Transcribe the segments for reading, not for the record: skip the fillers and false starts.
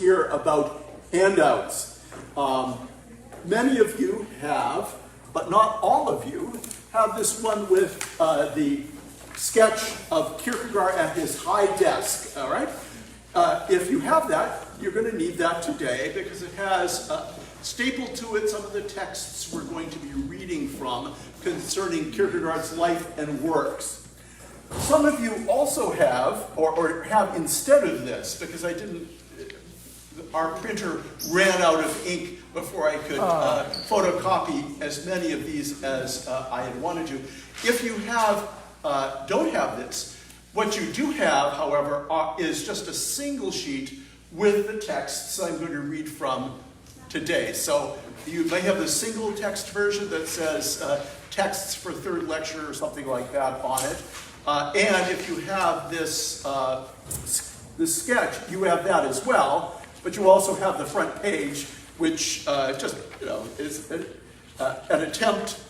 here about handouts. Many of you have, but not all of you, have this one with the sketch of Kierkegaard at his high desk, all right? If you have that, you're going to need that today because it has stapled to it some of the texts we're going to be reading from concerning Kierkegaard's life and works. Some of you also have, or have instead of this, because our printer ran out of ink before I could photocopy as many of these as I had wanted to. If you don't have this, what you do have, however, is just a single sheet with the texts I'm going to read from today. So you may have the single text version that says texts for third lecture or something like that on it. And if you have this sketch, you have that as well. But you also have the front page, which is an attempt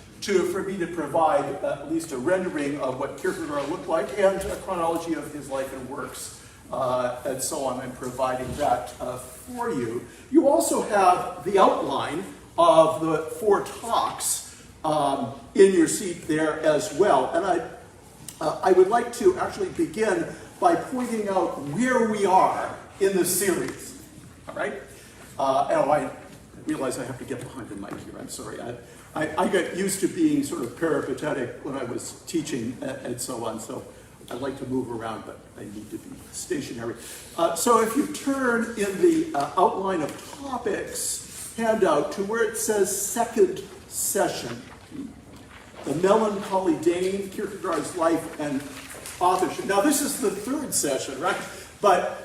for me to provide at least a rendering of what Kierkegaard looked like and a chronology of his life and works, and so on. I'm providing that for you. You also have the outline of the 4 talks in your seat there as well. And I would like to actually begin by pointing out where we are in the series. All right? I realize I have to get behind the mic here. I'm sorry. I got used to being sort of peripatetic when I was teaching and so on, so I like to move around, but I need to be stationary. So if you turn in the outline of topics handout to where it says second session, the melancholy Dane, Kierkegaard's life and authorship. Now this is the 3rd session, right? But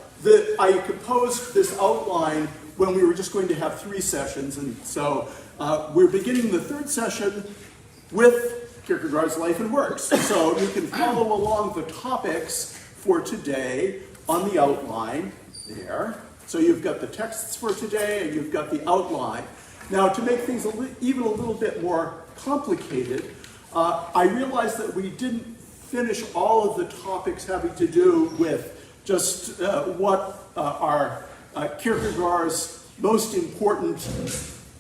I composed this outline when we were just going to have 3 sessions, and so we're beginning the 3rd session with Kierkegaard's life and works. So you can follow along the topics for today on the outline there. So you've got the texts for today and you've got the outline. Now to make things even a little bit more complicated, I realized that we didn't finish all of the topics having to do with just what are Kierkegaard's most important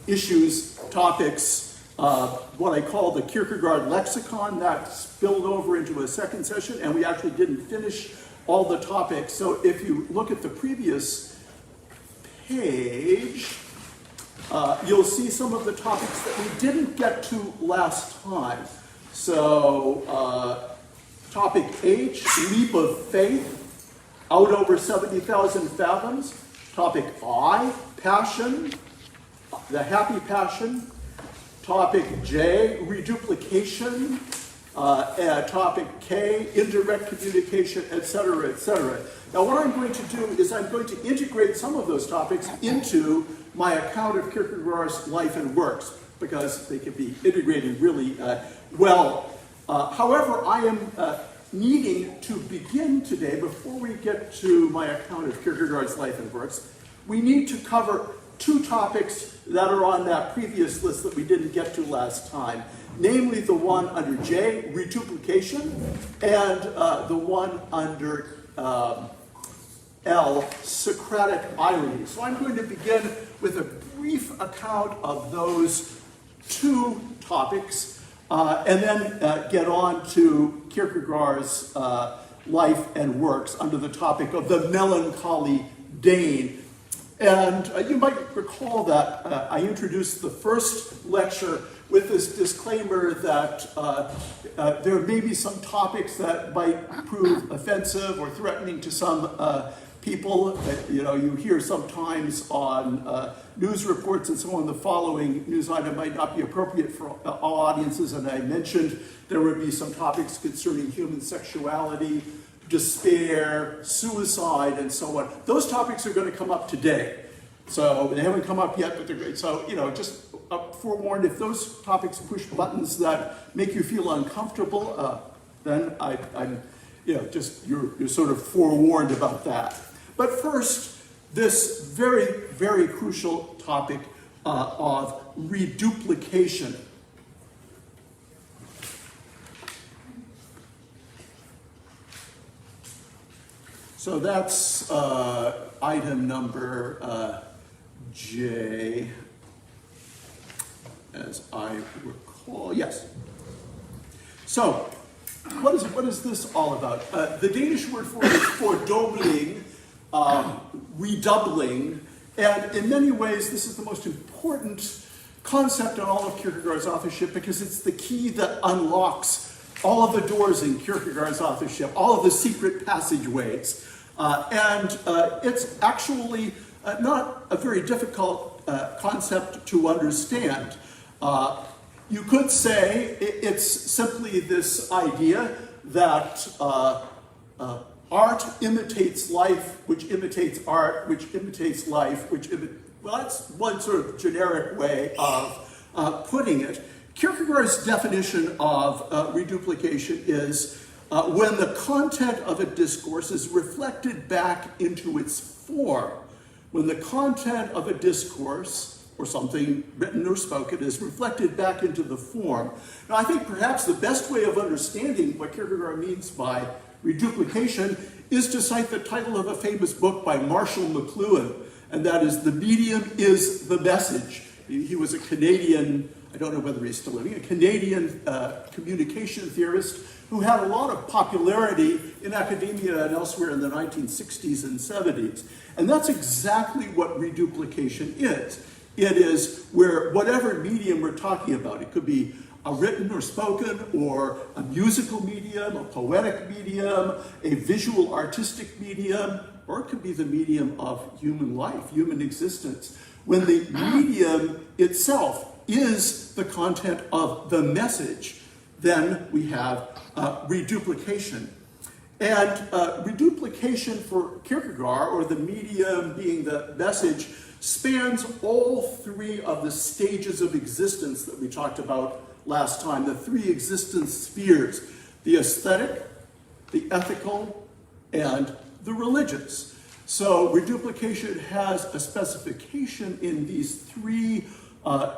issues, topics, what I call the Kierkegaard lexicon. That spilled over into a 2nd session, and we actually didn't finish all the topics. So if you look at the previous page, you'll see some of the topics that we didn't get to last time. So topic H, leap of faith, out over 70,000 fathoms. Topic I, passion, the happy passion. Topic J, reduplication. Topic K, indirect communication, etc., etc. Now what I'm going to do is I'm going to integrate some of those topics into my account of Kierkegaard's life and works, because they can be integrated really well. However, I am needing to begin today, before we get to my account of Kierkegaard's life and works, we need to cover 2 topics that are on that previous list that we didn't get to last time, namely the one under J, reduplication, and the one under L, Socratic irony. So I'm going to begin with a brief account of those 2 topics, and then get on to Kierkegaard's life and works under the topic of the melancholy Dane. And you might recall that I introduced the first lecture with this disclaimer that there may be some topics that might prove offensive or threatening to some people. You hear sometimes on news reports and so on, the following news item might not be appropriate for all audiences, and I mentioned there would be some topics concerning human sexuality, despair, suicide, and so on. Those topics are going to come up today. So they haven't come up yet, but they're great. So, just forewarned, if those topics push buttons that make you feel uncomfortable, then you're sort of forewarned about that. But first, this very, very crucial topic of reduplication. So So that's item number J, as I recall. Yes. So, what is this all about? The Danish word for it is fordobling, redoubling, and in many ways this is the most important concept on all of Kierkegaard's authorship because it's the key that unlocks all of the doors in Kierkegaard's authorship, all of the secret passageways. And it's actually not a very difficult concept to understand. You could say it's simply this idea that art imitates life, which imitates art, which imitates life, well, that's one sort of generic way of putting it. Kierkegaard's definition of reduplication is when the content of a discourse is reflected back into its form. When the content of a discourse, or something written or spoken, is reflected back into the form. Now, I think perhaps the best way of understanding what Kierkegaard means by reduplication is to cite the title of a famous book by Marshall McLuhan, and that is "The Medium is the Message." He was a Canadian, I don't know whether he's still living, a Canadian communication theorist who had a lot of popularity in academia and elsewhere in the 1960s and 70s. And that's exactly what reduplication is. It is where whatever medium we're talking about, it could be a written or spoken, or a musical medium, a poetic medium, a visual artistic medium, or it could be the medium of human life, human existence. When the medium itself is the content of the message, then we have reduplication. And reduplication for Kierkegaard, or the medium being the message, spans all three of the stages of existence that we talked about last time, the three existence spheres: the aesthetic, the ethical, and the religious. So reduplication has a specification in these three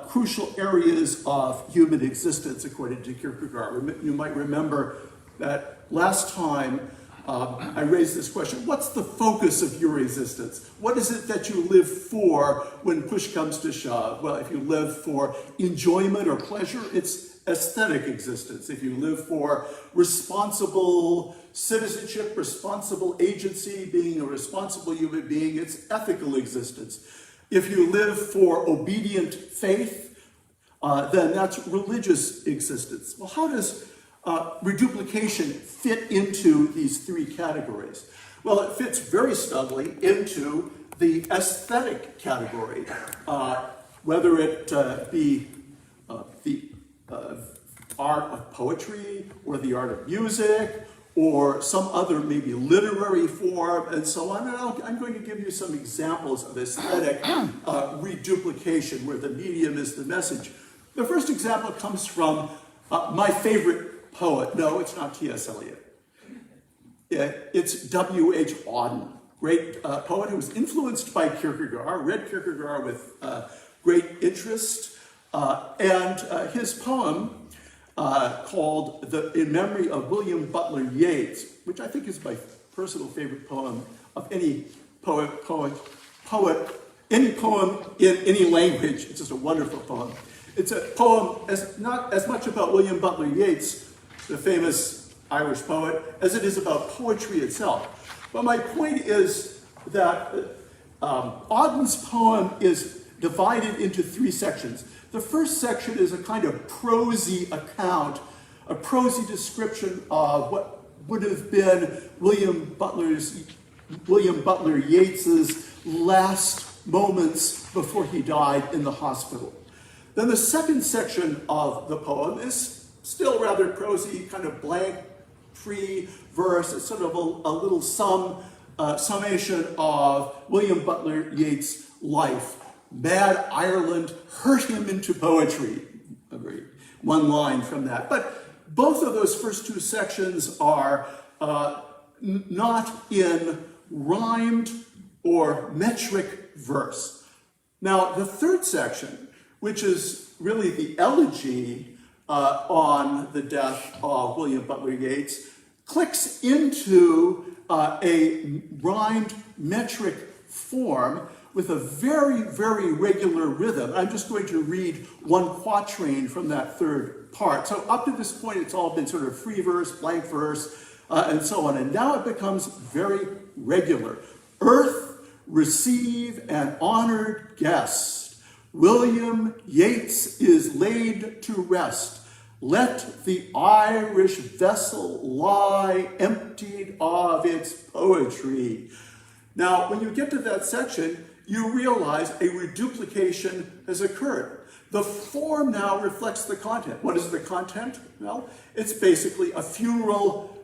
crucial areas of human existence, according to Kierkegaard. You might remember that last time I raised this question: what's the focus of your existence? What is it that you live for when push comes to shove? Well, if you live for enjoyment or pleasure, it's aesthetic existence. If you live for responsible citizenship, responsible agency, being a responsible human being, it's ethical existence. If you live for obedient faith, then that's religious existence. Well, how does reduplication fit into these three categories? Well, it fits very snugly into the aesthetic category, whether it be the art of poetry, or the art of music, or some other maybe literary form, and so on. And I'm going to give you some examples of aesthetic reduplication, where the medium is the message. The first example comes from my favorite poet. No, it's not T.S. Eliot. It's W.H. Auden, great poet who was influenced by Kierkegaard, read Kierkegaard with great interest, and his poem called "In Memory of William Butler Yates," which I think is my personal favorite poem of any any poem in any language. It's just a wonderful poem. It's a poem not as much about William Butler Yates, the famous Irish poet, as it is about poetry itself. But my point is that Auden's poem is divided into three sections. The first section is a kind of prosy account, a prosy description of what would have been William Butler Yates's last moments before he died in the hospital. Then the second section of the poem is still rather prosy, kind of blank, free verse. It's sort of a little summation of William Butler Yeats' life. Mad Ireland hurt him into poetry. One line from that. But both of those first two sections are not in rhymed or metric verse. Now, the third section, which is really the elegy on the death of William Butler Yeats, clicks into a rhymed metric form with a very, very regular rhythm. I'm just going to read one quatrain from that third part. So up to this point, it's all been sort of free verse, blank verse, and so on. And now it becomes very regular. Earth, receive an honored guest. William Yates is laid to rest. Let the Irish vessel lie emptied of its poetry. Now, when you get to that section, you realize a reduplication has occurred. The form now reflects the content. What is the content? Well, it's basically a funeral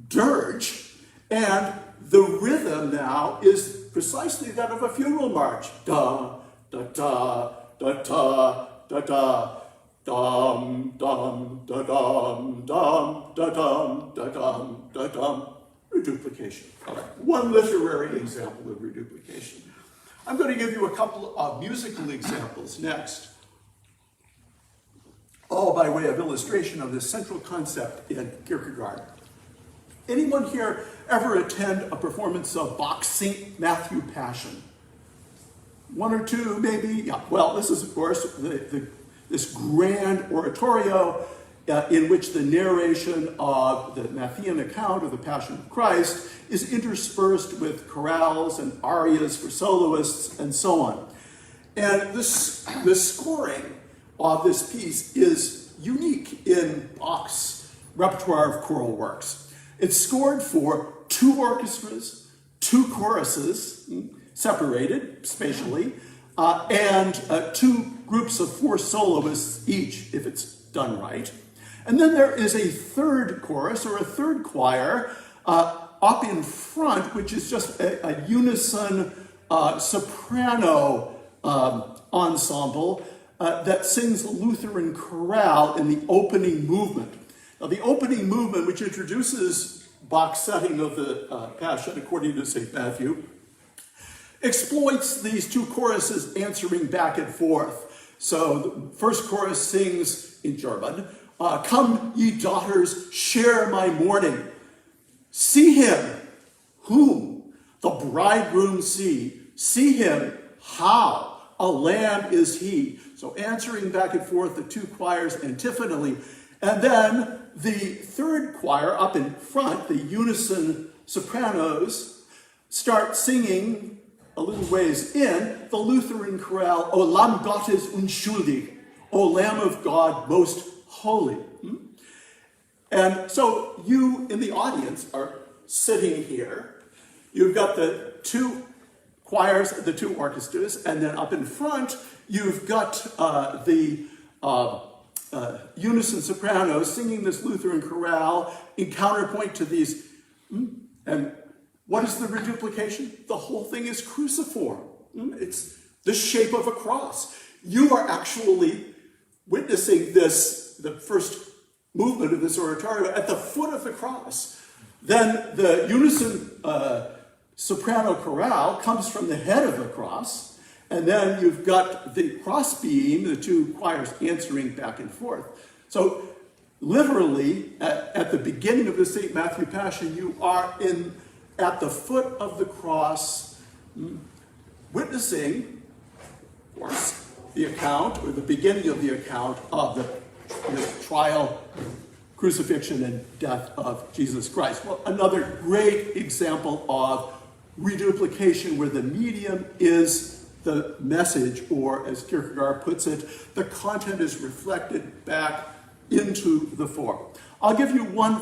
dirge, and the rhythm now is precisely that of a funeral march. Da, da, da, da, da, da, da. Dum, dum, da, dum, dum, da, dum, da, dum, da, dum. Reduplication. All right. One literary example of reduplication. I'm going to give you a couple of musical examples next, all by way of illustration of this central concept in Kierkegaard. Anyone here ever attend a performance of Bach's St. Matthew Passion? One or two, maybe? Yeah. Well, this is, of course, this grand oratorio in which the narration of the Matthean account of the Passion of Christ is interspersed with chorales and arias for soloists and so on. And the scoring of this piece is unique in Bach's repertoire of choral works. It's scored for 2 orchestras, 2 choruses, separated spatially, and 2 groups of 4 soloists each, if it's done right. And then there is a 3rd chorus or a 3rd choir up in front, which is just a unison soprano ensemble that sings the Lutheran chorale in the opening movement. Now, the opening movement, which introduces Bach's setting of the Passion according to St. Matthew, exploits these 2 choruses answering back and forth. So the first chorus sings in German, come ye daughters, share my mourning. See him, whom the bridegroom see him, how a lamb is he. So answering back and forth the 2 choirs antiphonally. And then the 3rd choir up in front, the unison sopranos, start singing a little ways in the Lutheran chorale, O Lamm Gottes unschuldig, O Lamb of God most holy. And so you in the audience are sitting here. You've got the 2 choirs, the 2 orchestras, and then up in front, you've got the unison sopranos singing this Lutheran chorale in counterpoint to these. And what is the reduplication? The whole thing is cruciform. It's the shape of a cross. You are actually witnessing this, the first movement of this oratorio at the foot of the cross. Then the unison soprano chorale comes from the head of the cross, and then you've got the crossbeam, the 2 choirs answering back and forth. So literally, at the beginning of the St. Matthew Passion, you are at the foot of the cross, witnessing, of course, the account, or the beginning of the account of the trial, crucifixion, and death of Jesus Christ. Well, another great example of reduplication where the medium is the message, or as Kierkegaard puts it, the content is reflected back into the form. I'll give you one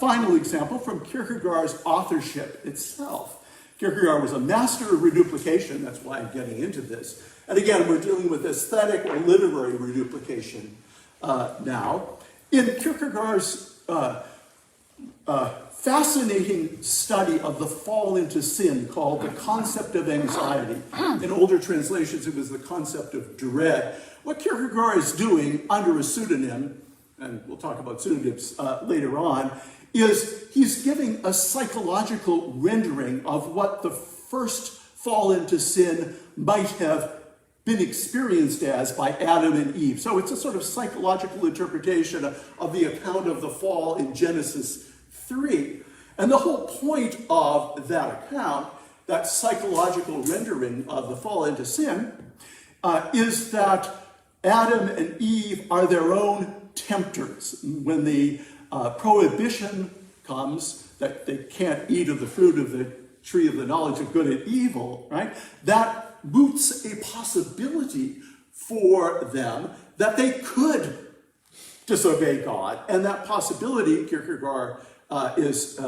final example from Kierkegaard's authorship itself. Kierkegaard was a master of reduplication, that's why I'm getting into this. And again, we're dealing with aesthetic or literary reduplication now. In Kierkegaard's fascinating study of the fall into sin called The Concept of Anxiety, in older translations it was the concept of dread, what Kierkegaard is doing under a pseudonym, and we'll talk about pseudonyms later on, is he's giving a psychological rendering of what the first fall into sin might have been experienced as by Adam and Eve. So it's a sort of psychological interpretation of the account of the fall in Genesis 3. And the whole point of that account, that psychological rendering of the fall into sin, is that Adam and Eve are their own tempters. When the prohibition comes that they can't eat of the fruit of the tree of the knowledge of good and evil, right? That moots a possibility for them that they could disobey God. And that possibility, Kierkegaard is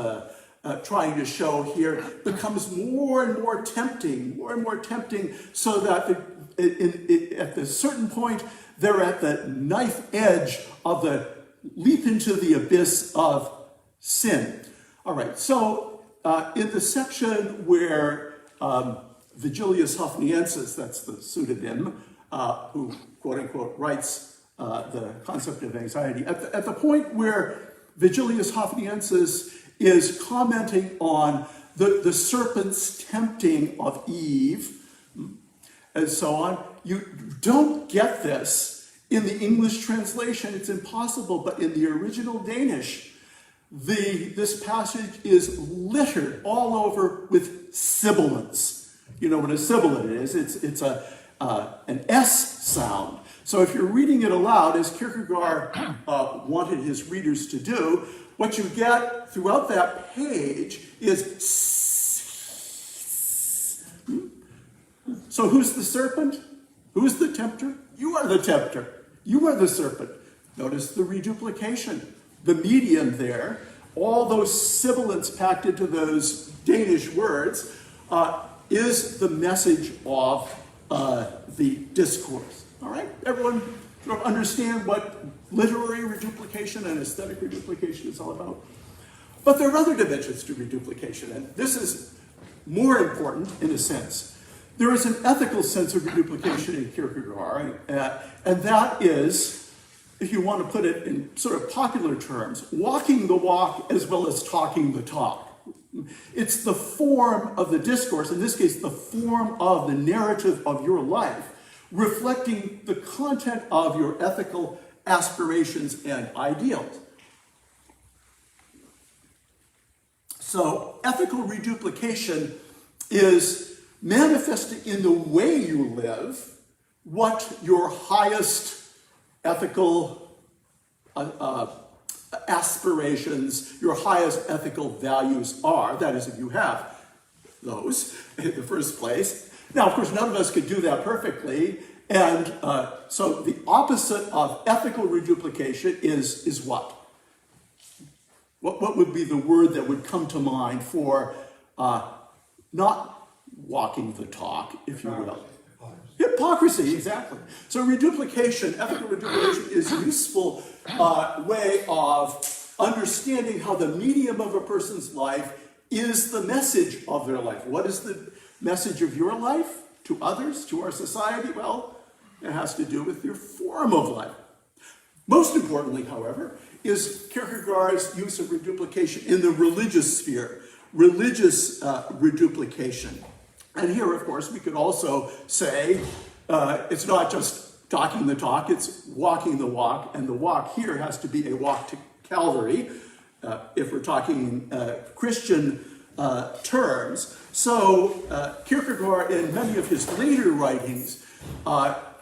trying to show here, becomes more and more tempting, so that at a certain point, they're at the knife edge of the leap into the abyss of sin. All right, so in the section where Vigilius Hoffniensis, that's the pseudonym, who, quote unquote, writes the concept of anxiety, at the point where Vigilius Hoffniensis is commenting on the serpent's tempting of Eve, and so on, you don't get this in the English translation. It's impossible, but in the original Danish, this passage is littered all over with sibilants. You know what a sibilant is? It's an S sound. So if you're reading it aloud, as Kierkegaard wanted his readers to do, what you get throughout that page is. So who's the serpent? Who's the tempter? You are the tempter. You are the serpent. Notice the reduplication. The medium there, all those sibilants packed into those Danish words, is the message of the discourse. All right? Everyone sort of understand what literary reduplication and aesthetic reduplication is all about? But there are other dimensions to reduplication, and this is more important in a sense. There is an ethical sense of reduplication in Kierkegaard, and that is, if you want to put it in sort of popular terms, walking the walk as well as talking the talk. It's the form of the discourse, in this case, the form of the narrative of your life, reflecting the content of your ethical aspirations and ideals. So, ethical reduplication is manifesting in the way you live what your highest ethical aspirations, your highest ethical values are. That is, if you have those in the first place. Now, of course, none of us could do that perfectly. And so the opposite of ethical reduplication is what? What would be the word that would come to mind for not walking the talk, if you will? Hypocrisy, exactly. So reduplication, ethical reduplication, is a useful way of understanding how the medium of a person's life is the message of their life. What is the message of your life to others, to our society? Well, it has to do with your form of life. Most importantly, however, is Kierkegaard's use of reduplication in the religious sphere, religious reduplication. And here, of course, we could also say it's not just talking the talk, it's walking the walk, and the walk here has to be a walk to Calvary, if we're talking Christian terms. So Kierkegaard, in many of his later writings,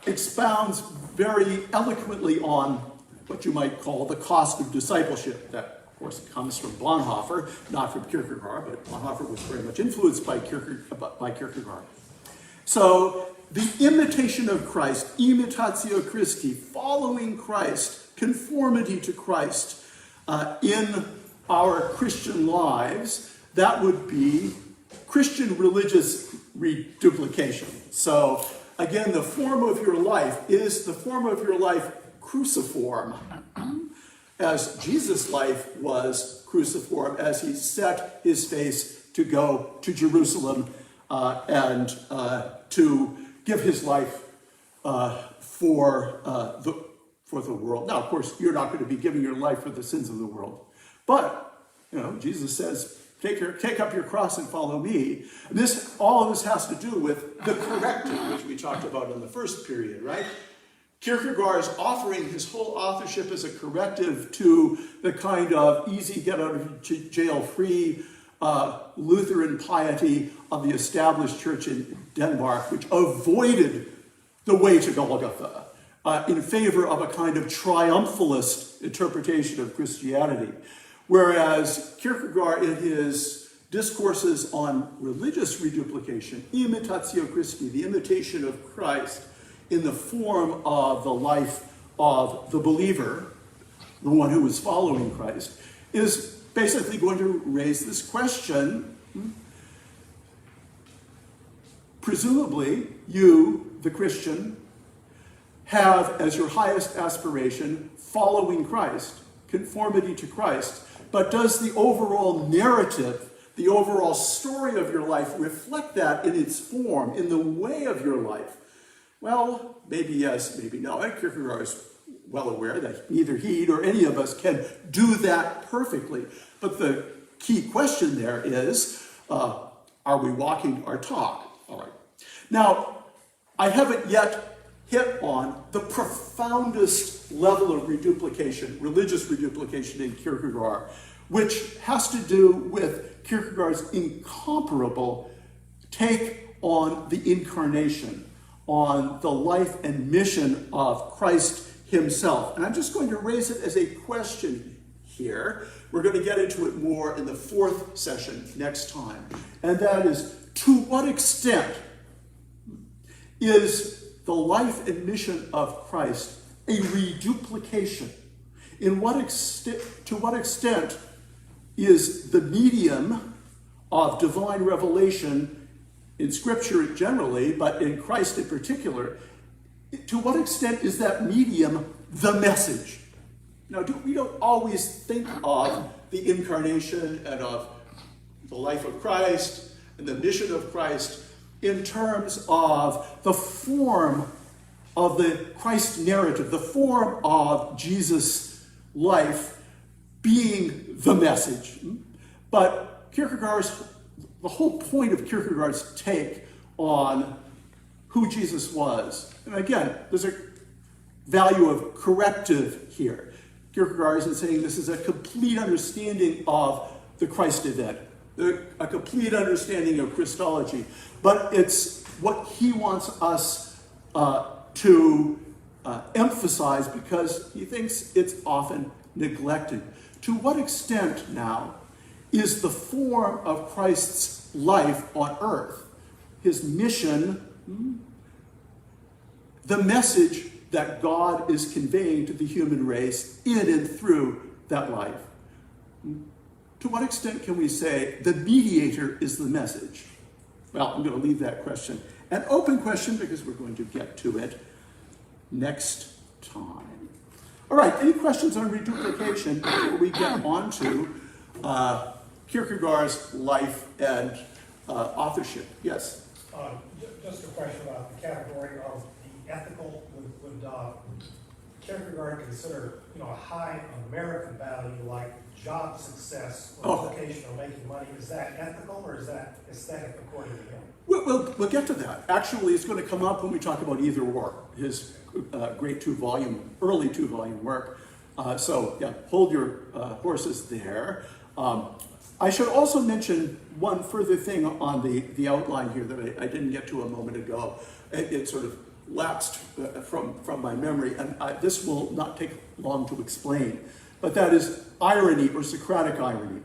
expounds very eloquently on what you might call the cost of discipleship. That, of course, comes from Bonhoeffer, not from Kierkegaard, but Bonhoeffer was very much influenced by Kierkegaard. So, the imitation of Christ, imitatio Christi, following Christ, conformity to Christ in our Christian lives, that would be Christian religious reduplication. So, again, the form of your life is the form of your life cruciform, as Jesus' life was cruciform, as he set his face to go to Jerusalem and to give his life for the world. Now, of course, you're not going to be giving your life for the sins of the world, but Jesus says, take up your cross and follow me. And all of this has to do with the corrective, which we talked about in the first period, right? Kierkegaard is offering his whole authorship as a corrective to the kind of easy get out of jail free Lutheran piety of the established church in Denmark, which avoided the way to Golgotha in favor of a kind of triumphalist interpretation of Christianity. Whereas Kierkegaard, in his discourses on religious reduplication, Imitatio Christi, the imitation of Christ, in the form of the life of the believer, the one who is following Christ, is basically going to raise this question. Presumably, you, the Christian, have as your highest aspiration following Christ, conformity to Christ, but does the overall narrative, the overall story of your life reflect that in its form, in the way of your life? Well, maybe yes, maybe no. And Kierkegaard is well aware that neither he nor any of us can do that perfectly. But the key question there is, are we walking our talk? All right. Now, I haven't yet hit on the profoundest level of reduplication, religious reduplication in Kierkegaard, which has to do with Kierkegaard's incomparable take on the incarnation, on the life and mission of Christ himself. And I'm just going to raise it as a question here. We're going to get into it more in the fourth session next time. And that is, to what extent is the life and mission of Christ a reduplication? To what extent is the medium of divine revelation in Scripture generally, but in Christ in particular, to what extent is that medium the message? Now, we don't always think of the incarnation and of the life of Christ and the mission of Christ in terms of the form of the Christ narrative, the form of Jesus' life being the message. But the whole point of Kierkegaard's take on who Jesus was, and again, there's a value of corrective here. Kierkegaard isn't saying this is a complete understanding of the Christ event, a complete understanding of Christology, but it's what he wants us to emphasize because he thinks it's often neglected. To what extent now is the form of Christ's life on earth, his mission, the message that God is conveying to the human race in and through that life? To what extent can we say the mediator is the message? Well, I'm going to leave that question an open question because we're going to get to it next time. All right, any questions on reduplication before we get on to Kierkegaard's life and authorship? Yes? Just a question about the category of the ethical. Would Kierkegaard consider, a high American value like job success or vocation or making money? Is that ethical or is that aesthetic according to him? We'll get to that. Actually, it's going to come up when we talk about Either Or, his great early two-volume work. So hold your horses there. I should also mention one further thing on the outline here that I didn't get to a moment ago. It sort of lapsed from my memory, and this will not take long to explain. But that is irony or Socratic irony.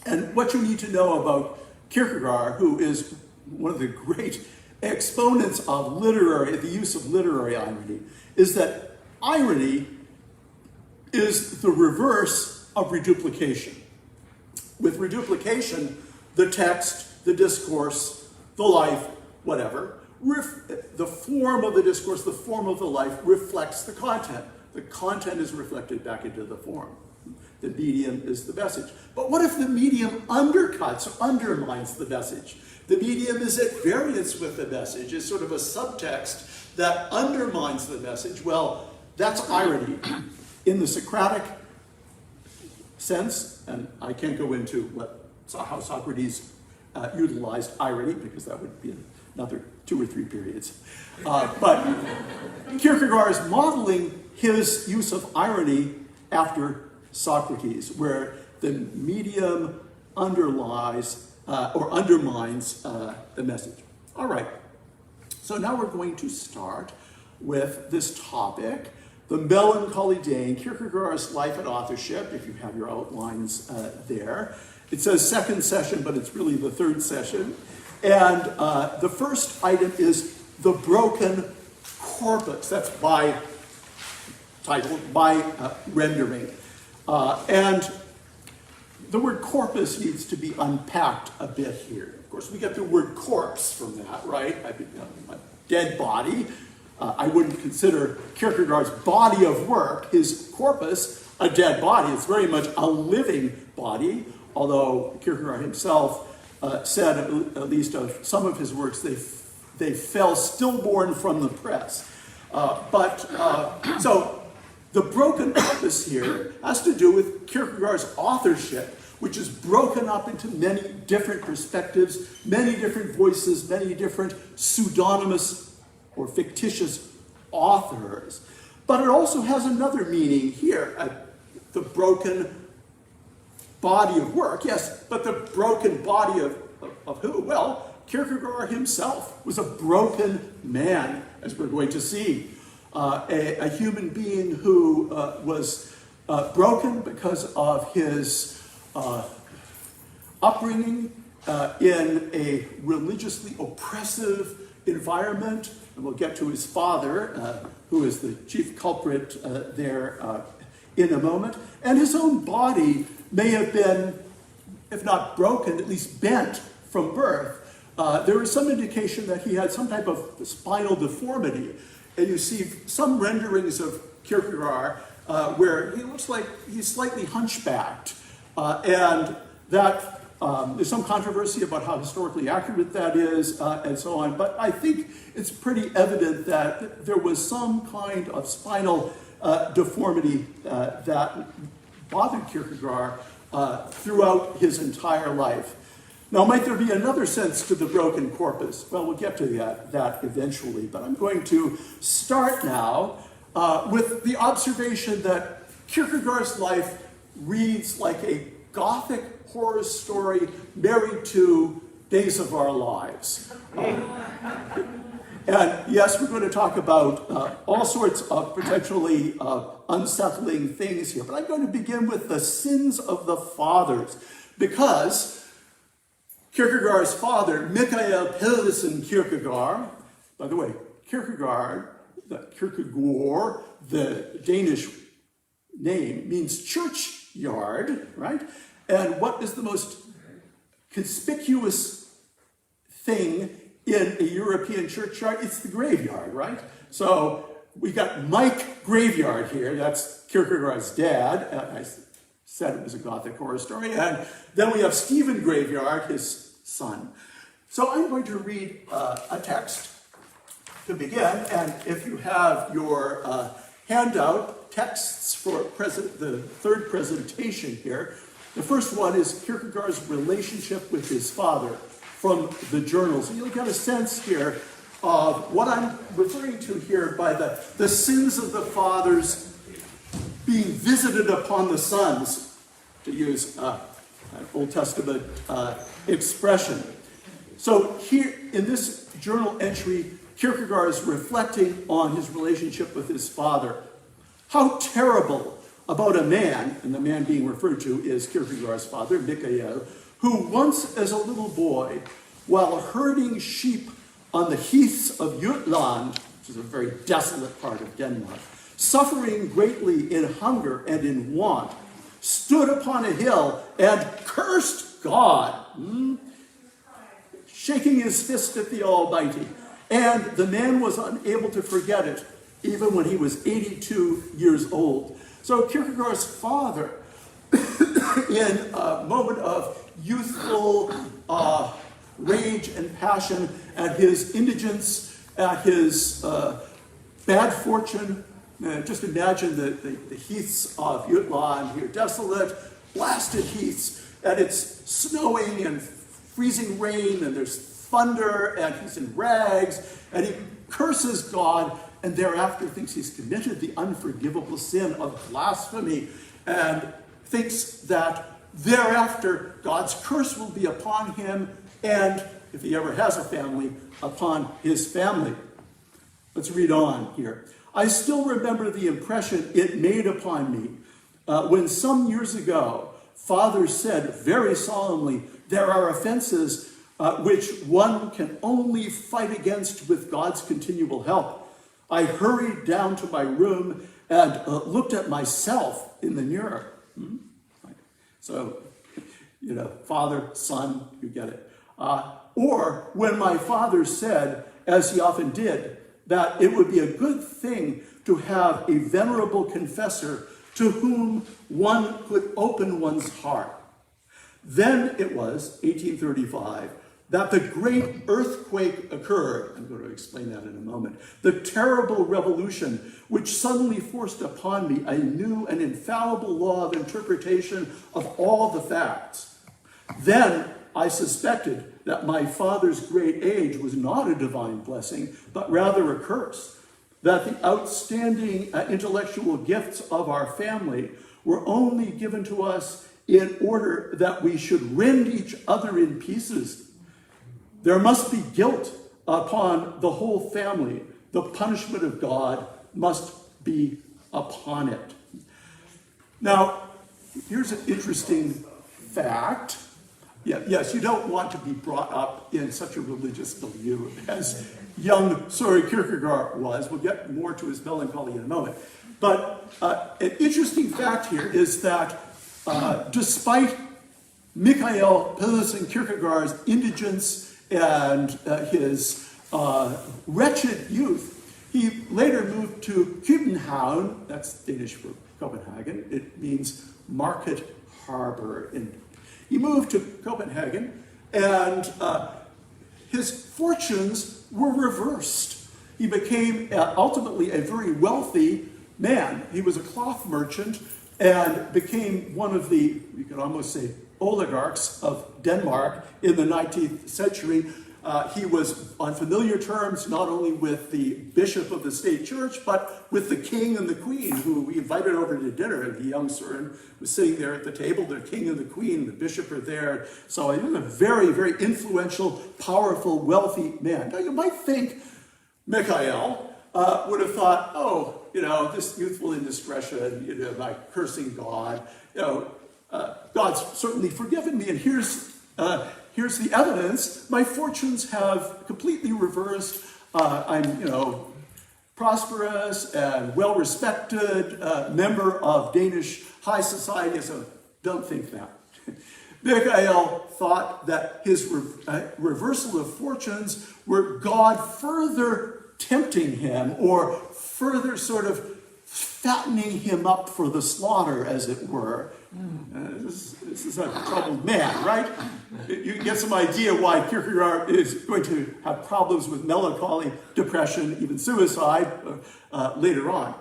And what you need to know about Kierkegaard, who is one of the great exponents of the use of literary irony, is that irony is the reverse of reduplication. With reduplication, the text, the discourse, the life, whatever, the form of the discourse, the form of the life reflects the content. The content is reflected back into the form. The medium is the message. But what if the medium undercuts or undermines the message? The medium is at variance with the message. It's sort of a subtext that undermines the message. Well, that's irony. In the Socratic sense, and I can't go into how Socrates utilized irony, because that would be another 2 or 3 periods. But Kierkegaard is modeling his use of irony after Socrates, where the medium underlies or undermines the message. All right, so now we're going to start with this topic, the melancholy Dane, Kierkegaard's life and authorship, if you have your outlines there. It says second session, but it's really the third session. And the first item is the broken corpus. That's by title, by rendering. And the word corpus needs to be unpacked a bit here. Of course, we get the word corpse from that, right? I mean, a dead body. I wouldn't consider Kierkegaard's body of work, his corpus, a dead body. It's very much a living body, although Kierkegaard himself said, at least of some of his works, they fell stillborn from the press. So the broken corpus here has to do with Kierkegaard's authorship, which is broken up into many different perspectives, many different voices, many different pseudonymous or fictitious authors. But it also has another meaning here, the broken body of work. Yes, but the broken body of who? Well, Kierkegaard himself was a broken man, as we're going to see. A human being who was broken because of his upbringing in a religiously oppressive environment. And we'll get to his father, who is the chief culprit there in a moment. And his own body may have been, if not broken, at least bent from birth. There is some indication that he had some type of spinal deformity. And you see some renderings of Kierkegaard where he looks like he's slightly hunchbacked. And that there's some controversy about how historically accurate that is and so on. But I think it's pretty evident that there was some kind of spinal deformity that bothered Kierkegaard throughout his entire life. Now, might there be another sense to the broken corpus? Well, we'll get to that eventually, but I'm going to start now with the observation that Kierkegaard's life reads like a Gothic horror story married to Days of Our Lives. And yes, we're going to talk about all sorts of potentially unsettling things here, but I'm going to begin with the sins of the fathers, because Kierkegaard's father, Michael Pedersen Kierkegaard, by the way, Kierkegaard, the Danish name, means churchyard, right? And what is the most conspicuous thing in a European churchyard? It's the graveyard, right? So we got Mike Graveyard here. That's Kierkegaard's dad. I said it was a Gothic horror story. And then we have Stephen Graveyard, his son. So I'm going to read a text to begin. And if you have your handout, texts for the third presentation here, the first one is Kierkegaard's relationship with his father from the journals. And you'll get a sense here of what I'm referring to here by the sins of the fathers being visited upon the sons, to use an Old Testament expression. So here in this journal entry, Kierkegaard is reflecting on his relationship with his father. How terrible about a man, and the man being referred to is Kierkegaard's father, Michael, who once as a little boy, while herding sheep on the heaths of Jutland, which is a very desolate part of Denmark, suffering greatly in hunger and in want, stood upon a hill and cursed God, shaking his fist at the Almighty. And the man was unable to forget it, even when he was 82 years old. So Kierkegaard's father, in a moment of youthful rage and passion at his indigence, at his bad fortune, just imagine the heaths of Jutland here, desolate, blasted heaths, and it's snowing and freezing rain, and there's thunder, and he's in rags, and he curses God, and thereafter thinks he's committed the unforgivable sin of blasphemy, and thinks that thereafter God's curse will be upon him, and if he ever has a family, upon his family. Let's read on here. I still remember the impression it made upon me when some years ago, Father said very solemnly, there are offenses which one can only fight against with God's continual help. I hurried down to my room and looked at myself in the mirror. So, Father, Son, you get it. Or when my father said, as he often did, that it would be a good thing to have a venerable confessor to whom one could open one's heart. Then it was, 1835, that the great earthquake occurred. I'm going to explain that in a moment. The terrible revolution which suddenly forced upon me a new and infallible law of interpretation of all the facts. Then I suspected that my father's great age was not a divine blessing, but rather a curse, that the outstanding intellectual gifts of our family were only given to us in order that we should rend each other in pieces. There must be guilt upon the whole family. The punishment of God must be upon it. Now, here's an interesting fact. Yes, you don't want to be brought up in such a religious milieu as young Soren Kierkegaard was. We'll get more to his melancholy in a moment. But an interesting fact here is that despite Mikhail Pilsen Kierkegaard's indigence and his wretched youth, he later moved to København, that's Danish for Copenhagen. It means market harbor. He moved to Copenhagen, and his fortunes were reversed. He became ultimately a very wealthy man. He was a cloth merchant and became one of the, you could almost say, oligarchs of Denmark in the 19th century. He was on familiar terms not only with the bishop of the state church, but with the king and the queen, who we invited over to dinner. And the young Soren was sitting there at the table. The king and the queen, the bishop are there. So he was a very, very influential, powerful, wealthy man. Now you might think Mikhail would have thought, oh, this youthful indiscretion, by cursing God, God's certainly forgiven me, and here's the evidence. My fortunes have completely reversed. I'm, prosperous and well-respected member of Danish high society, so don't think that. Mikhail thought that his reversal of fortunes were God further tempting him, or further sort of fattening him up for the slaughter, as it were. This is a troubled man, right? You can get some idea why Kierkegaard is going to have problems with melancholy, depression, even suicide later on.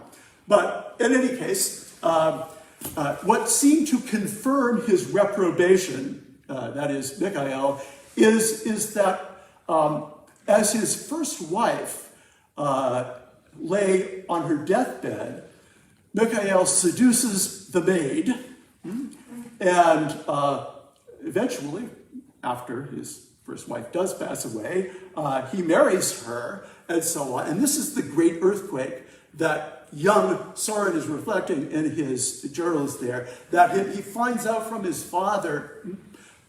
But in any case, what seemed to confirm his reprobation, that is Mikhail, is that as his first wife lay on her deathbed, Mikhail seduces the maid, and eventually, after his first wife does pass away, he marries her, and so on. And this is the great earthquake that young Soren is reflecting in his journals there, that he finds out from his father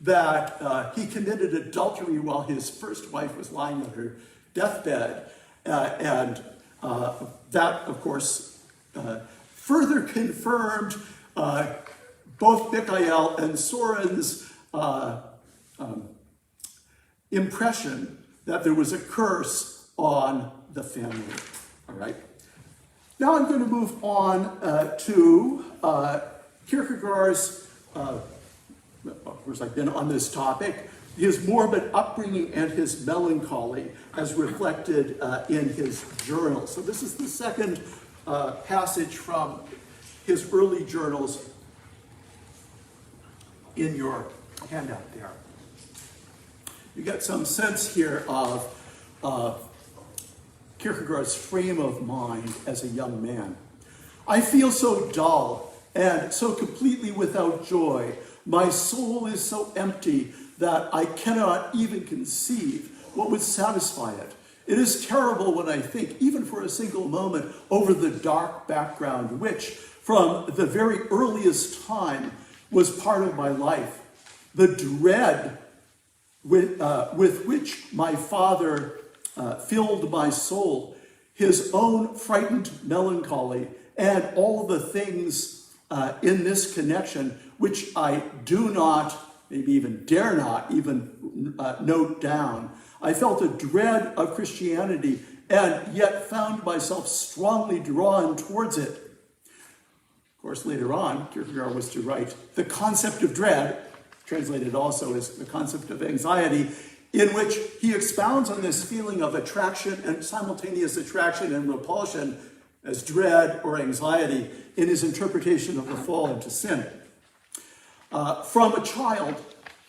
that he committed adultery while his first wife was lying on her deathbed. And that, of course, further confirmed both Mikhail and Soren's impression that there was a curse on the family. All right. Now I'm going to move on to Kierkegaard's, of course I've been on this topic, his morbid upbringing and his melancholy as reflected in his journal. So this is the second passage from his early journals in your handout there. you get some sense here of Kierkegaard's frame of mind as a young man. I feel so dull and so completely without joy. My soul is so empty that I cannot even conceive what would satisfy it. It is terrible when I think, even for a single moment, over the dark background which, from the very earliest time, was part of my life. The dread with which my father filled my soul, his own frightened melancholy, and all the things in this connection which I do not, maybe even dare not, even note down. I felt a dread of Christianity and yet found myself strongly drawn towards it. Of course, later on, Kierkegaard was to write the concept of dread, translated also as the concept of anxiety, in which he expounds on this feeling of attraction and simultaneous attraction and repulsion as dread or anxiety in his interpretation of the fall into sin. From a child,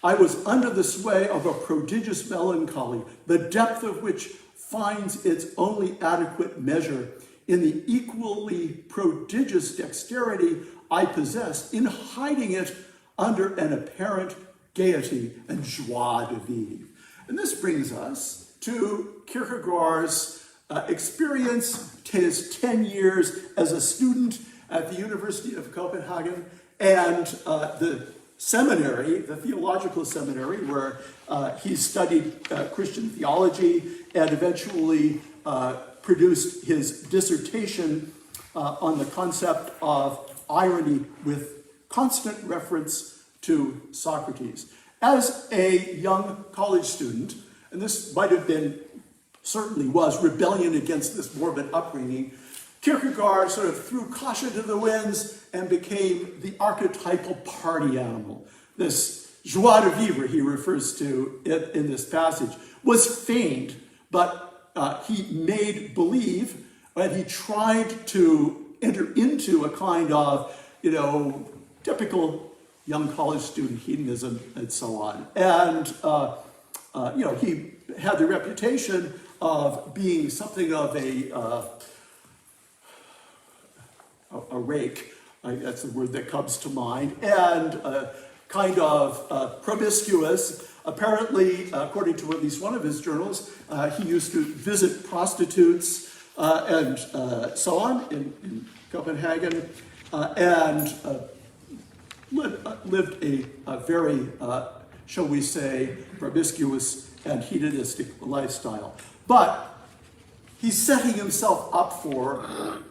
I was under the sway of a prodigious melancholy, the depth of which finds its only adequate measure in the equally prodigious dexterity I possessed in hiding it under an apparent gaiety and joie de vivre. And this brings us to Kierkegaard's experience, his 10 years as a student at the University of Copenhagen and the seminary, the theological seminary, where he studied Christian theology and eventually produced his dissertation on the concept of irony with constant reference to Socrates. As a young college student, and this might have been, certainly was, rebellion against this morbid upbringing, Kierkegaard sort of threw caution to the winds and became the archetypal party animal. This joie de vivre he refers to in this passage was feigned, but he made believe, and he tried to enter into a kind of, typical young college student hedonism and so on. And, he had the reputation of being something of a rake, that's the word that comes to mind, and kind of promiscuous. Apparently, according to at least one of his journals, he used to visit prostitutes and so on in Copenhagen, and lived a very, shall we say, promiscuous and hedonistic lifestyle. But he's setting himself up for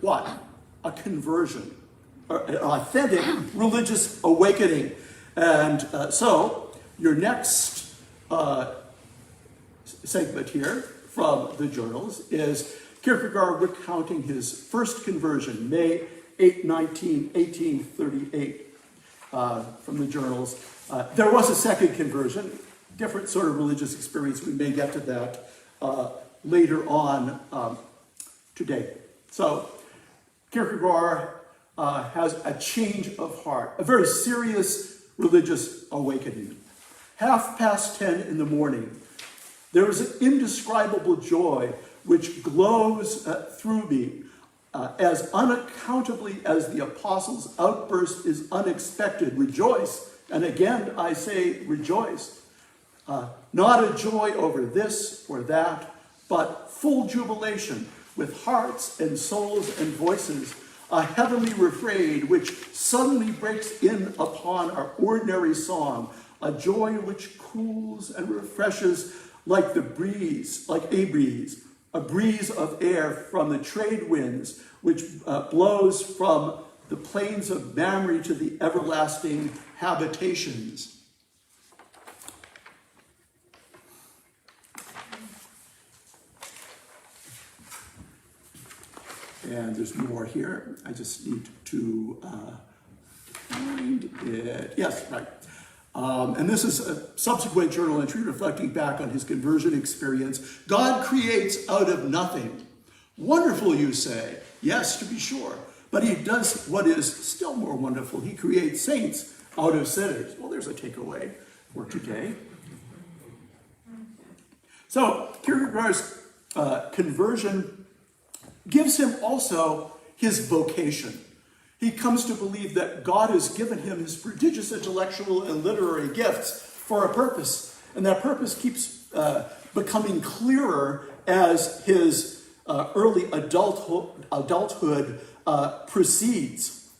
what? A conversion, an authentic religious awakening. And so your next segment here from the journals is Kierkegaard recounting his first conversion, May 8, 1838, from the journals. There was a second conversion, different sort of religious experience. We may get to that later on today. So Kierkegaard has a change of heart, a very serious religious awakening. 10:30 in the morning, there is an indescribable joy which glows through me, as unaccountably as the apostles' outburst is unexpected. Rejoice, and again I say rejoice. Not a joy over this or that, but full jubilation with hearts and souls and voices, a heavenly refrain which suddenly breaks in upon our ordinary song, a joy which cools and refreshes like a breeze of air from the trade winds, which blows from the plains of Mamre to the everlasting habitations. And there's more here. I just need to find it. Yes, right. And this is a subsequent journal entry reflecting back on his conversion experience. God creates out of nothing. Wonderful, you say. Yes, to be sure. But he does what is still more wonderful. He creates saints out of sinners. Well, there's a takeaway for today. So Kierkegaard's conversion gives him also his vocation. He comes to believe that God has given him his prodigious intellectual and literary gifts for a purpose, and that purpose keeps becoming clearer as his early adulthood proceeds.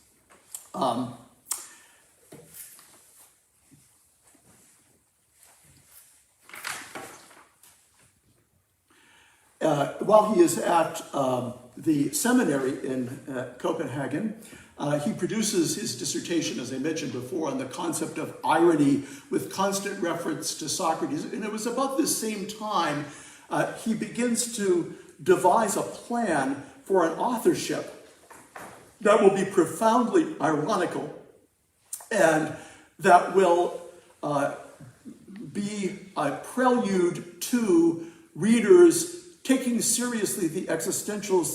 While he is at the seminary in Copenhagen, he produces his dissertation, as I mentioned before, on the concept of irony with constant reference to Socrates. And it was about this same time he begins to devise a plan for an authorship that will be profoundly ironical and that will be a prelude to readers taking seriously the existential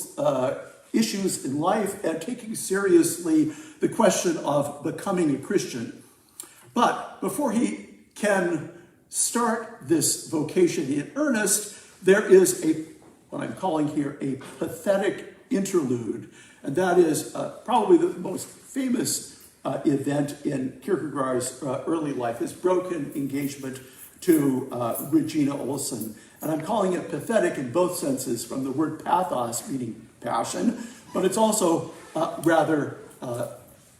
issues in life and taking seriously the question of becoming a Christian. But before he can start this vocation in earnest, there is what I'm calling here a pathetic interlude. And that is probably the most famous event in Kierkegaard's early life, his broken engagement to Regina Olsen. And I'm calling it pathetic in both senses, from the word pathos, meaning passion, but it's also rather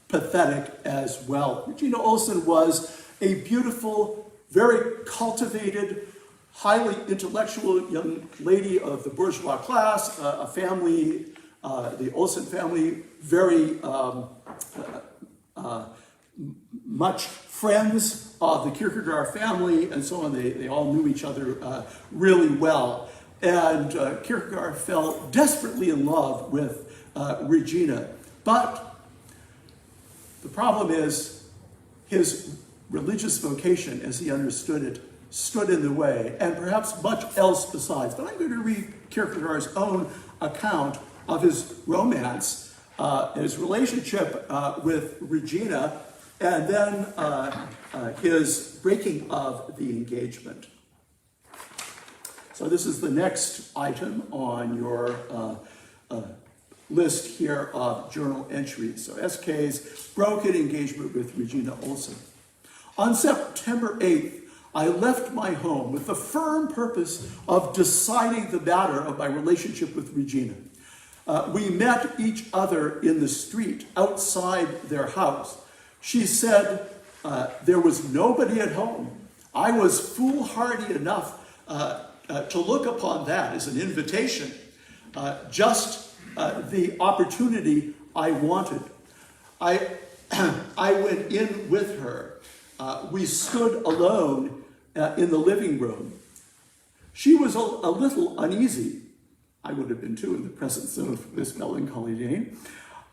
pathetic as well. Regina Olsen was a beautiful, very cultivated, highly intellectual young lady of the bourgeois class, a family, the Olsen family, very much friends of the Kierkegaard family and so on. They all knew each other really well. And Kierkegaard fell desperately in love with Regina. But the problem is his religious vocation, as he understood it, stood in the way, and perhaps much else besides. But I'm going to read Kierkegaard's own account of his romance, his relationship with Regina, and then his breaking of the engagement. So this is the next item on your list here of journal entries. So SK's broken engagement with Regina Olsen. On September 8th, I left my home with the firm purpose of deciding the matter of my relationship with Regina. We met each other in the street outside their house. She said there was nobody at home. I was foolhardy enough to look upon that as an invitation, just the opportunity I wanted. I went in with her. We stood alone in the living room. She was a little uneasy. I would have been too in the presence of this melancholy dame.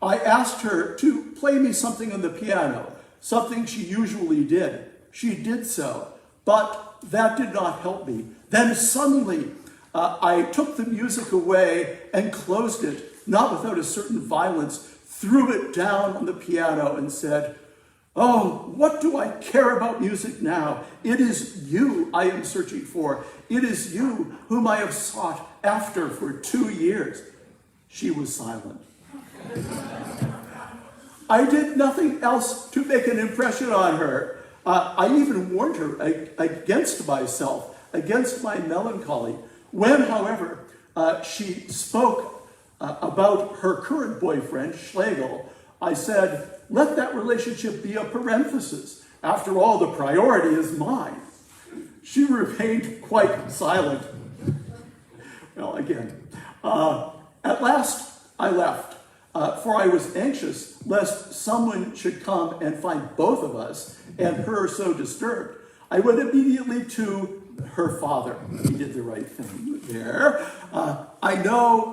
I asked her to play me something on the piano, something she usually did. She did so, but that did not help me. Then suddenly, I took the music away and closed it, not without a certain violence, threw it down on the piano and said, "Oh, what do I care about music now? It is you I am searching for. It is you whom I have sought after for 2 years." She was silent. I did nothing else to make an impression on her. I even warned her against myself, against my melancholy. When, however, she spoke about her current boyfriend, Schlegel, I said, "Let that relationship be a parenthesis. After all, the priority is mine." She remained quite silent. Well, again, at last I left, for I was anxious lest someone should come and find both of us and her so disturbed. I went immediately to her father. He did the right thing there. I know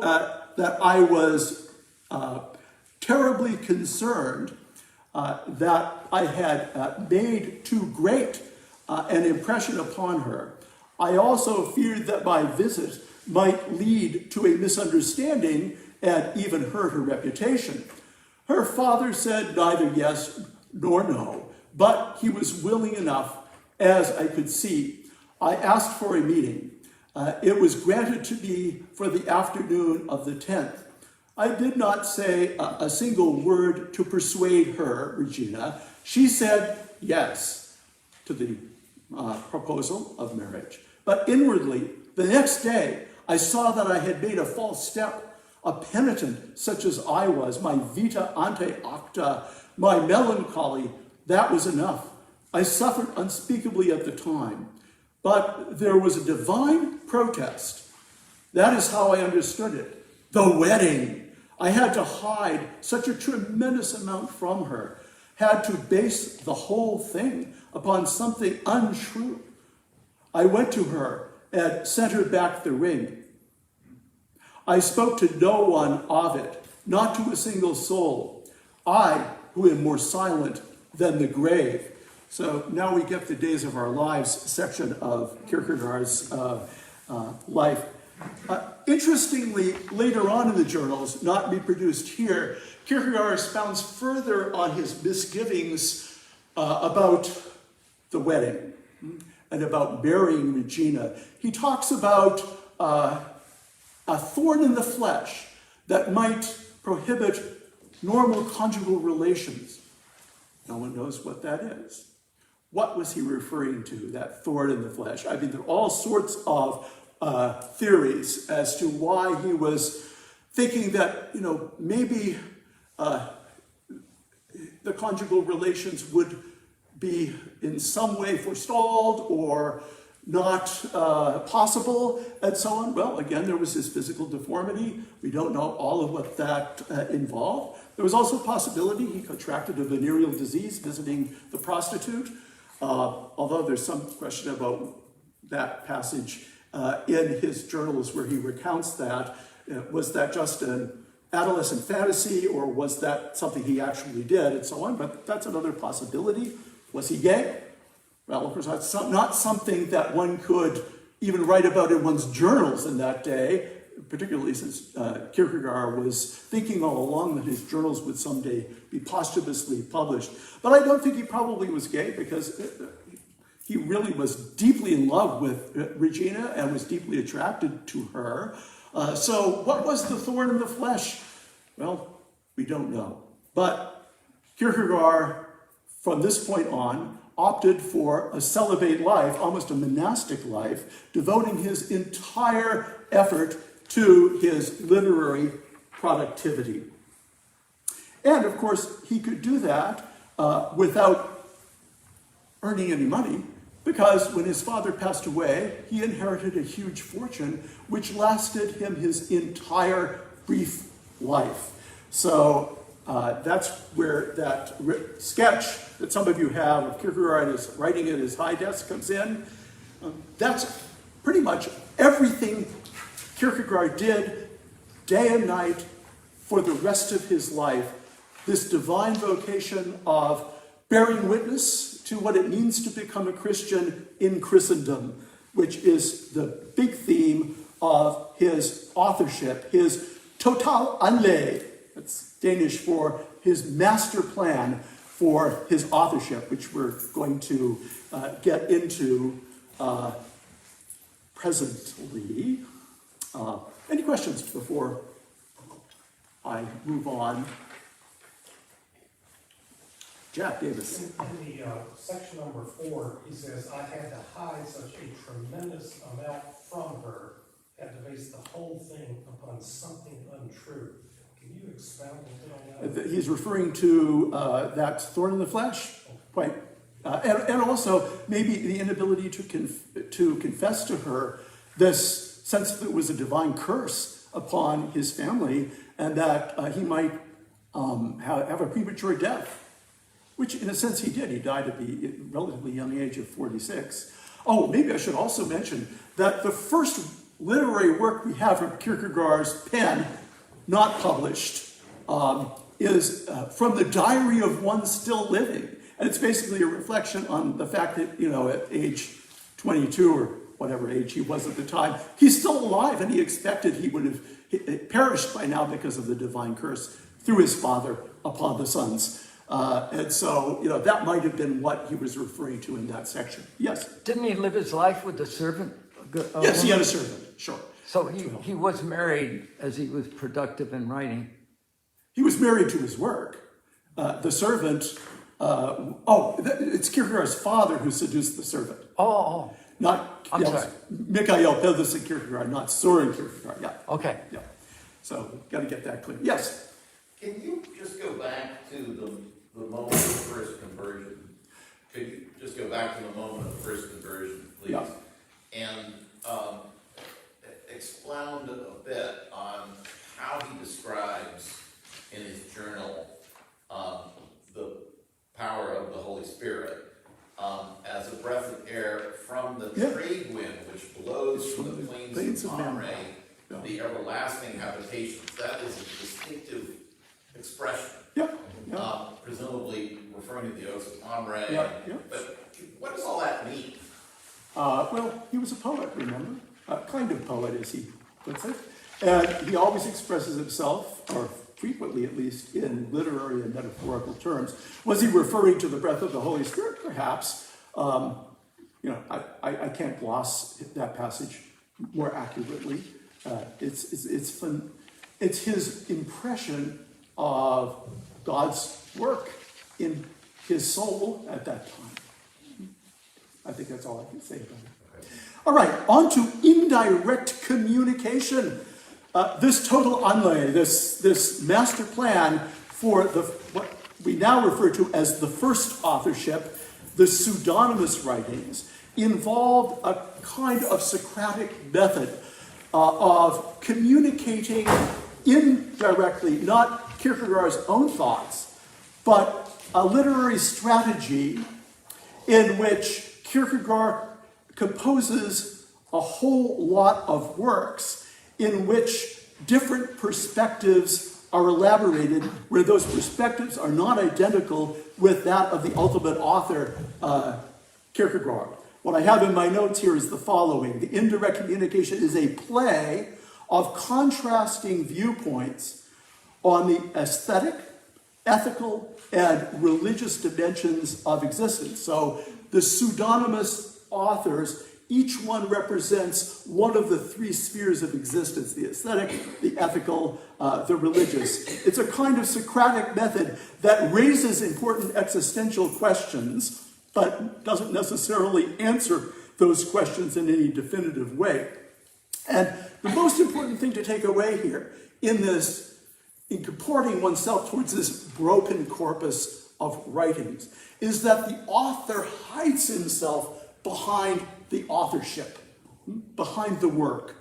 that I was terribly concerned that I had made too great an impression upon her. I also feared that my visit might lead to a misunderstanding and even hurt her reputation. Her father said neither yes nor no, but he was willing enough, as I could see. I asked for a meeting. It was granted to me for the afternoon of the 10th. I did not say a single word to persuade her, Regina. She said yes to the proposal of marriage. But inwardly, the next day, I saw that I had made a false step. A penitent such as I was, my vita ante acta, my melancholy, that was enough. I suffered unspeakably at the time, but there was a divine protest. That is how I understood it. The wedding. I had to hide such a tremendous amount from her, had to base the whole thing upon something untrue. I went to her and sent her back the ring. I spoke to no one of it, not to a single soul. I, who am more silent than the grave. So now we get the Days of Our Lives section of Kierkegaard's life. Interestingly, later on in the journals, not reproduced here, Kierkegaard expounds further on his misgivings about the wedding and about marrying Regina. He talks about a thorn in the flesh that might prohibit normal conjugal relations. No one knows what that is. What was he referring to, that thorn in the flesh? I mean, there are all sorts of theories as to why he was thinking that, maybe the conjugal relations would be in some way forestalled or not possible, and so on. Well, again, there was his physical deformity. We don't know all of what that involved. There was also a possibility he contracted a venereal disease visiting the prostitute, although there's some question about that passage in his journals where he recounts that. Was that just an adolescent fantasy, or was that something he actually did, and so on? But that's another possibility. Was he gay? Well, of course, that's not something that one could even write about in one's journals in that day, particularly since Kierkegaard was thinking all along that his journals would someday be posthumously published. But I don't think he probably was gay, because he really was deeply in love with Regina and was deeply attracted to her. So what was the thorn in the flesh? Well, we don't know. But Kierkegaard, from this point on, opted for a celibate life, almost a monastic life, devoting his entire effort to his literary productivity. And of course, he could do that without earning any money, because when his father passed away, he inherited a huge fortune, which lasted him his entire brief life. So that's where that sketch that some of you have of Kierkegaard is writing at his high desk comes in. That's pretty much everything Kierkegaard did day and night for the rest of his life. This divine vocation of bearing witness to what it means to become a Christian in Christendom, which is the big theme of his authorship, his total anlæg. That's Danish for his master plan for his authorship, which we're going to get into presently. Any questions before I move on? Jack Davis. In the section number 4, he says, I had to hide such a tremendous amount from her, had to base the whole thing upon something untrue. Can you expound a bit on that? He's referring to that thorn in the flesh, quite, and also maybe the inability to confess to her this sense that it was a divine curse upon his family, and that he might have a premature death, which in a sense he did. He died at the relatively young age of 46. Oh, maybe I should also mention that the first literary work we have from Kierkegaard's pen, not published, is from the diary of one still living. And it's basically a reflection on the fact that, at age 22 or whatever age he was at the time, he's still alive, and he expected he would have perished by now because of the divine curse through his father upon the sons. And so, that might have been what he was referring to in that section. Yes? Didn't he live his life with the servant Yes, he had a servant, sure. So he was married as he was productive in writing. He was married to his work. The servant, it's Kierkegaard's father who seduced the servant. Oh. Not, I'm sorry. Mikhail Pedersen Kierkegaard, not Soren Kierkegaard, yeah. Okay. Yeah. So, got to get that clear. Yes? Can you just go back to the moment of first conversion? Could you just go back to the moment of first conversion, please? Yeah. And expound a bit on how he describes in his journal the power of the Holy Spirit as a breath of air from the trade wind which blows from the plains of Mamre, the everlasting habitations. That is a distinctive expression. Presumably referring to the oaks of Mamre. But what does all that mean? Well, he was a poet, remember? Kind of poet, as he puts it. And he always expresses himself, or frequently at least, in literary and metaphorical terms. Was he referring to the breath of the Holy Spirit? Perhaps. I can't gloss that passage more accurately. It's his impression of God's work in his soul at that time. I think that's all I can say about it. All right, on to indirect communication. This total anlay, this master plan for what we now refer to as the first authorship, the pseudonymous writings, involved a kind of Socratic method of communicating indirectly, not Kierkegaard's own thoughts, but a literary strategy in which Kierkegaard composes a whole lot of works in which different perspectives are elaborated, where those perspectives are not identical with that of the ultimate author, Kierkegaard. What I have in my notes here is the following. The Indirect Communication is a play of contrasting viewpoints on the aesthetic, ethical, and religious dimensions of existence. So the pseudonymous authors, each one represents one of the three spheres of existence: the aesthetic, the ethical, the religious. It's a kind of Socratic method that raises important existential questions, but doesn't necessarily answer those questions in any definitive way. And the most important thing to take away here in comporting oneself towards this broken corpus of writings is that the author hides himself behind the authorship, behind the work.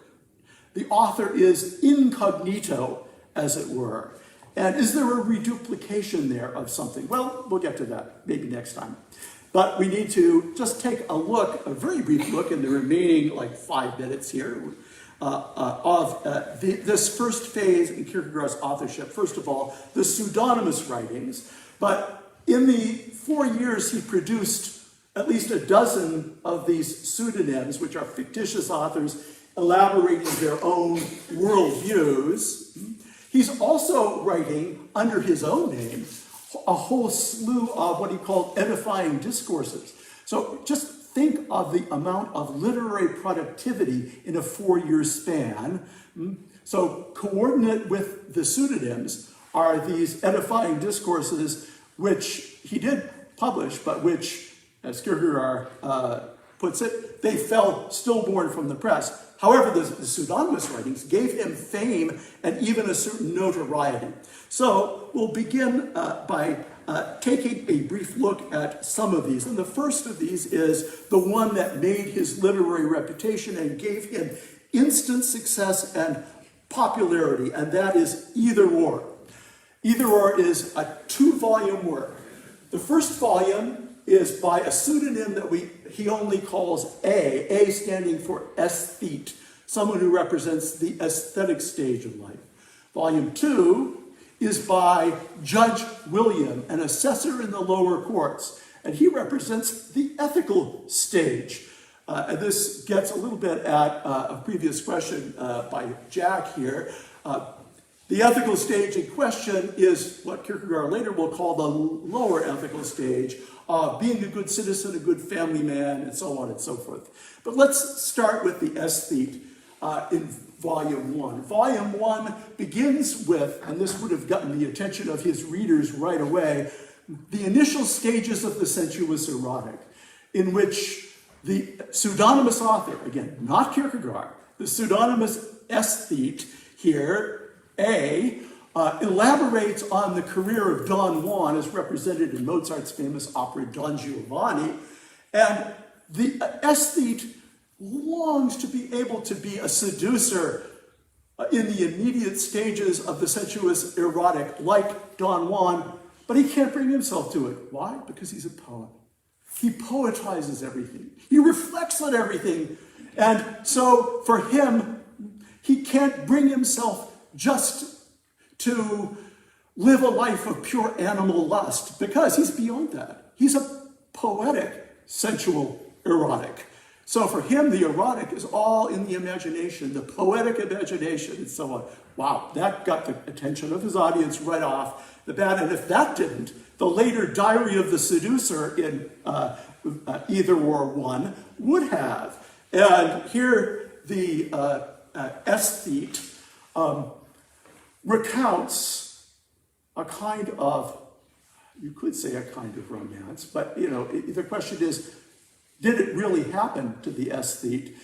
The author is incognito, as it were. And is there a reduplication there of something? Well, we'll get to that maybe next time. But we need to just take a look, a very brief look in the remaining 5 minutes here of this first phase in Kierkegaard's authorship. First of all, the pseudonymous writings. But in the 4 years he produced at least a dozen of these pseudonyms, which are fictitious authors elaborating their own worldviews. He's also writing under his own name a whole slew of what he called edifying discourses. So just think of the amount of literary productivity in a 4-year span. So coordinate with the pseudonyms are these edifying discourses, which he did publish, but which, as Kierkegaard puts it, they fell stillborn from the press. However, the pseudonymous writings gave him fame and even a certain notoriety. So we'll begin by taking a brief look at some of these. And the first of these is the one that made his literary reputation and gave him instant success and popularity, and that is Either Or. Either Or is a 2-volume work. The first volume is by a pseudonym that he only calls A standing for aesthete, someone who represents the aesthetic stage of life. Volume 2 is by Judge William, an assessor in the lower courts, and he represents the ethical stage. And this gets a little bit at a previous question by Jack here. The ethical stage in question is what Kierkegaard later will call the lower ethical stage of being a good citizen, a good family man, and so on and so forth. But let's start with the aesthete in Volume 1. Volume 1 begins with, and this would have gotten the attention of his readers right away, the initial stages of the sensuous erotic, in which the pseudonymous author, again, not Kierkegaard, the pseudonymous aesthete here, elaborates on the career of Don Juan as represented in Mozart's famous opera Don Giovanni, and the aesthete longs to be able to be a seducer in the immediate stages of the sensuous erotic like Don Juan, but he can't bring himself to it. Why? Because he's a poet. He poetizes everything. He reflects on everything. And so for him, he can't bring himself just to live a life of pure animal lust, because he's beyond that. He's a poetic, sensual erotic. So for him, the erotic is all in the imagination, the poetic imagination, and so on. Wow, that got the attention of his audience right off the bat. And if that didn't, the later Diary of the Seducer in Either or One would have. And here the aesthete recounts a kind of, you could say a kind of romance, but the question is, did it really happen to the aesthete?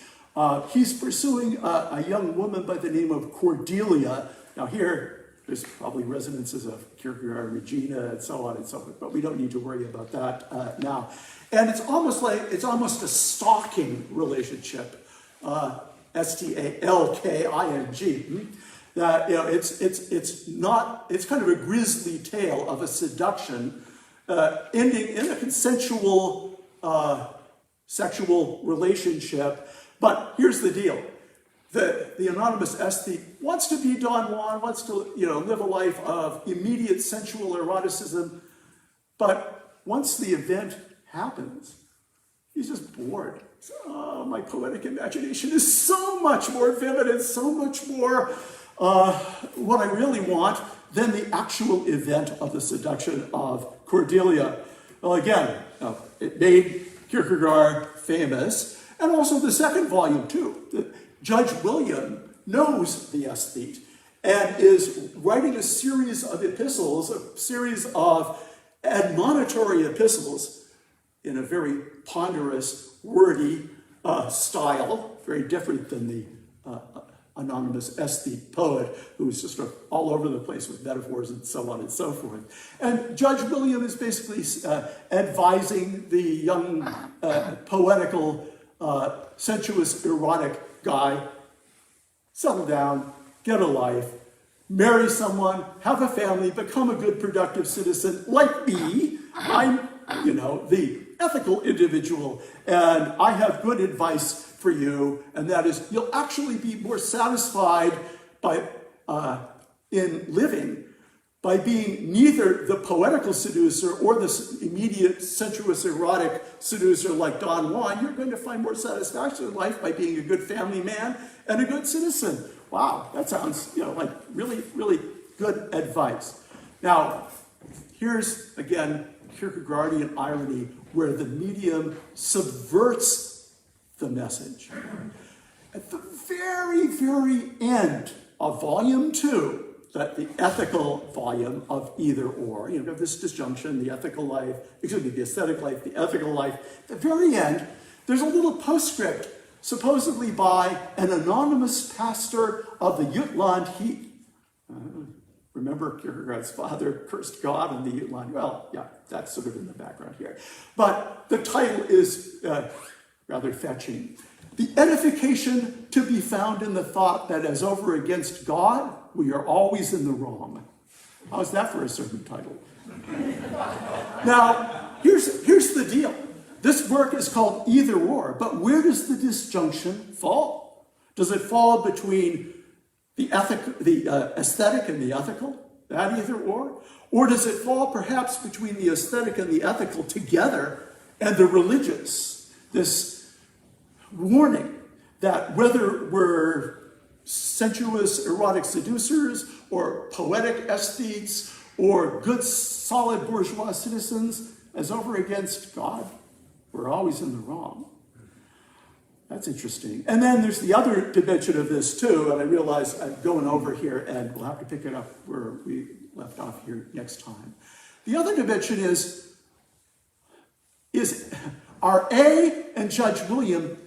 He's pursuing a young woman by the name of Cordelia. Now here, there's probably resonances of Kierkegaard, Regina, and so on and so forth, but we don't need to worry about that now. And it's almost a stalking relationship, stalking. That it's kind of a grisly tale of a seduction ending in a consensual sexual relationship. But here's the deal. The anonymous aesthete wants to be Don Juan, wants to live a life of immediate sensual eroticism, but once the event happens, he's just bored. Oh, my poetic imagination is so much more vivid and so much more what I really want than the actual event of the seduction of Cordelia. Well, again, it made Kierkegaard famous, and also the second volume too. Judge William knows the aesthete and is writing a series of epistles, a series of admonitory epistles in a very ponderous, wordy style, very different than the anonymous aesthete poet who's just sort of all over the place with metaphors and so on and so forth. And Judge William is basically advising the young poetical, sensuous, erotic guy, settle down, get a life, marry someone, have a family, become a good, productive citizen like me. I'm, the ethical individual, and I have good advice for you, and that is you'll actually be more satisfied by in living by being neither the poetical seducer or the immediate sensuous erotic seducer like Don Juan. You're going to find more satisfaction in life by being a good family man and a good citizen. Wow, that sounds like really, really good advice. Now, here's again Kierkegaardian irony where the medium subverts the message. At the very, very end of volume 2, that the ethical volume of Either or, you have this disjunction, the ethical life, the aesthetic life, the ethical life. At the very end, there's a little postscript, supposedly by an anonymous pastor of the Jutland heat. Remember, Kierkegaard's father cursed God in the Jutland. Well, yeah, that's sort of in the background here. But the title is rather fetching. The edification to be found in the thought that as over against God, we are always in the wrong. How's that for a sermon title? Now, here's the deal. This work is called Either or, but where does the disjunction fall? Does it fall between the aesthetic and the ethical, that either or? Or does it fall perhaps between the aesthetic and the ethical together and the religious? This warning that whether we're sensuous erotic seducers, or poetic aesthetes, or good solid bourgeois citizens, as over against God, we're always in the wrong. That's interesting. And then there's the other dimension of this too, and I realize I'm going over here and we'll have to pick it up where we left off here next time. The other dimension is are A and Judge William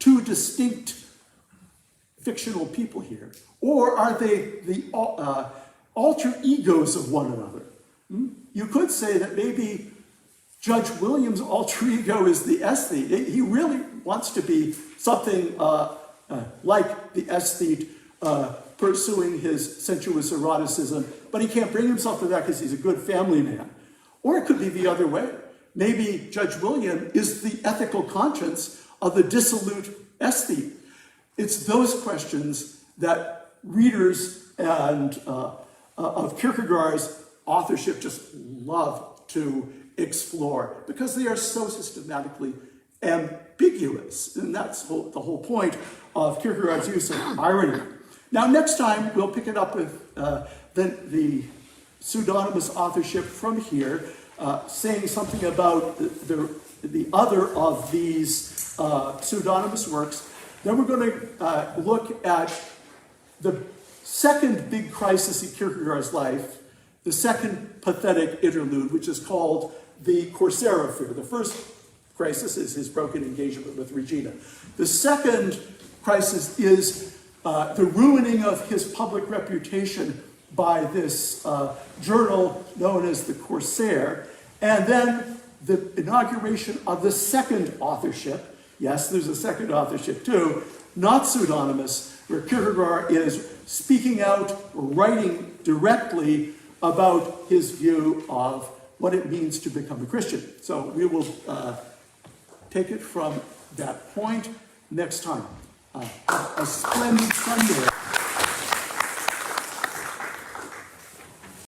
two distinct fictional people here? Or are they the alter egos of one another? You could say that maybe Judge William's alter ego is the aesthete. He really wants to be something like the aesthete pursuing his sensuous eroticism, but he can't bring himself to that because he's a good family man. Or it could be the other way. Maybe Judge William is the ethical conscience of the dissolute aesthete. It's those questions that readers and of Kierkegaard's authorship just love to explore because they are so systematically ambiguous. And that's the whole point of Kierkegaard's use of irony. Now, next time, we'll pick it up with the pseudonymous authorship from here, saying something about the other of these pseudonymous works. Then we're going to look at the second big crisis in Kierkegaard's life, the second pathetic interlude, which is called the Corsair affair. The first crisis is his broken engagement with Regina. The second crisis is the ruining of his public reputation by this journal known as the Corsair, and then the inauguration of the second authorship. Yes, there's a second authorship too, not pseudonymous, where Kierkegaard is speaking out, writing directly about his view of what it means to become a Christian. So we will take it from that point next time. A splendid Sunday.